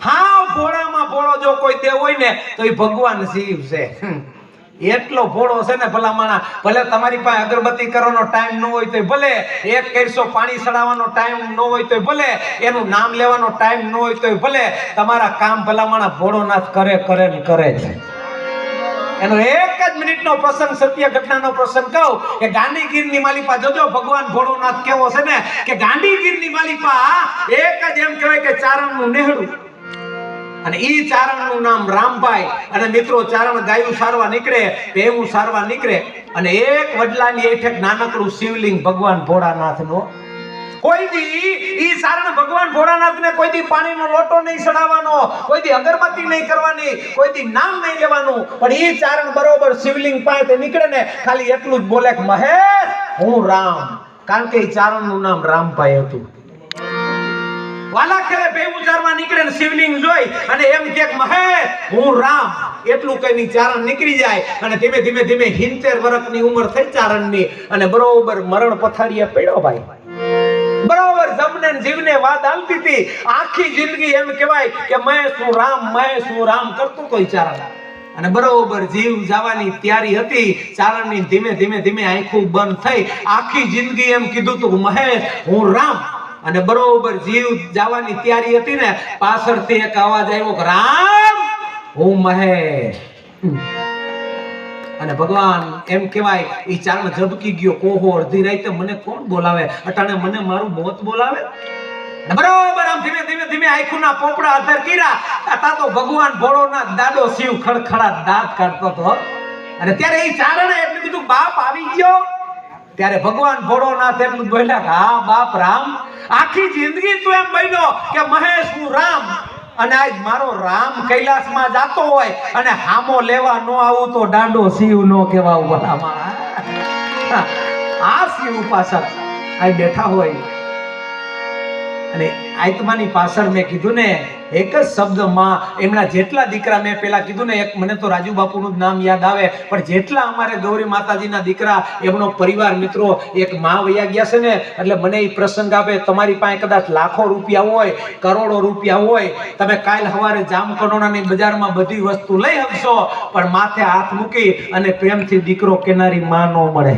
હા, ભોળામાં ભોળો જો કોઈ દેવ હોય ને તો એ ભગવાન શિવ છે. એટલો ભોળો છે ને ભલામણા. ભલે તમારી પાસે અગરબત્તી કરવાનો ટાઈમ ન હોય તો ભલે, એક કેરસો પાણી ચડાવવાનો ટાઈમ ન હોય તો ભલે, એનું નામ લેવાનો ટાઈમ ન હોય તો ભલે, તમારા કામ ભલામણા ભોળોનાથ કરે કરે ને કરે છે. એનો એક જ મિનિટનો પ્રસંગ, સત્ય ઘટનાનો પ્રસંગ કહું કે ગાંધીગીરની માલિપા જોજો ભગવાન ભોળોનાથ કેવો છે ને કે ગાંધીગીરની માલિપા એક જ એમ કહેવાય કે ચારણનું નેહડું, અને ઈ ચારણનું નામ રામભાઈ. અને મિત્રો, ચારણ ગાયું સારવા નીકળે, ભેવું સારવા નીકળે, અને એક વડલાની હેઠે નાનકડું શિવલિંગ ભગવાન ભોળાનાથનો. કોઈ દી ઈ ચારણ ભગવાન ભોળાનાથને કોઈ દી પાણીનો લોટો નહીં ચડાવવાનો, કોઈ દી અગરબત્તી નહીં કરવાની, કોઈ દી નામ નહીં લેવાનું, પણ ઈ ચારણ બરોબર શિવલિંગ પાસે નીકળે ને ખાલી એટલું જ બોલે કે મહેશ હું રામ, કારણ કે ઈ ચારણનું નામ રામભાઈ હતું. વાલા કરે ભેવું ચારવા નીકળે ને શિવલિંગ જોઈ અને એમ કે મહેશ હું રામ, એટલું કઈ ચારણ નીકળી જાય. અને ધીમે ધીમે ધીમે 70 વર્ષની ઉંમર થઈ ચારણની, અને બરોબર મરણ પથારીએ પડ્યો ભાઈ. બરોબર જમને જીવને વાત આલતી હતી, આખી જિંદગી એમ કહેવાય કે મેં શું રામ કરતું કોઈ ચારણ. અને બરોબર જીવ જવાની તૈયારી હતી ચારણની. ધીમે ધીમે ધીમે આંખો બંધ થઈ, આખી જિંદગી એમ કીધું તું મહેશ હું રામ. અને બરોબર જીવ જવાની તૈયારી હતી ને, પાછળથી એક અવાજ આવ્યો કે રામ હું મહેશ. અને ભગવાન એમ કહેવાય ઈ ચારણ ઝબકી ગયો, કોહો અડધી રાતે મને કોણ બોલાવે, અટાણે મને મારું મોત બોલાવે. બરોબર આમ ધીમે ધીમે ધીમે આંખોના પોપડા આધાર કર્યા, તા તો ભગવાન ભોળોનાથ દાદો શિવ ખડખડા દાંત કાઢતો હતો. અને ત્યારે ઈ ચારણે એટલું કીધું બાપ આવી ગયો. ત્યારે ભગવાન ભોળોનાથ એટલું બોલ્યા કે હા બાપ રામ, આખી જિંદગી તું એમ બન્યો કે મહેશ હું રામ, અને આજ મારો રામ કૈલાસમાં જાતો હોય અને હામો લેવા ન આવું તો દાંડો શિવ નો કહેવાય. ભલા મારા આ શિવ પાછળ આ બેઠા હોય, અને આત્માની પાછળ મેં કીધું ને એક જ શબ્દમાં એમના જેટલા દીકરા, મેં પેલા કીધું ને એક મને તો રાજુ બાપુનું જ નામ યાદ આવે, પણ જેટલા અમારે ગૌરી માતાજીના દીકરા, એમનો પરિવાર મિત્રો એક માં વયા ગયા છે ને, એટલે મને એ પ્રસંગ આપે. તમારી પાસે કદાચ લાખો રૂપિયા હોય, કરોડો રૂપિયા હોય, તમે કાલ સવારે જામકંડોળાની બજારમાં બધી વસ્તુ લઈ શકશો, પણ માથે હાથ મૂકી અને પ્રેમથી દીકરો કેનારી માં ન મળે.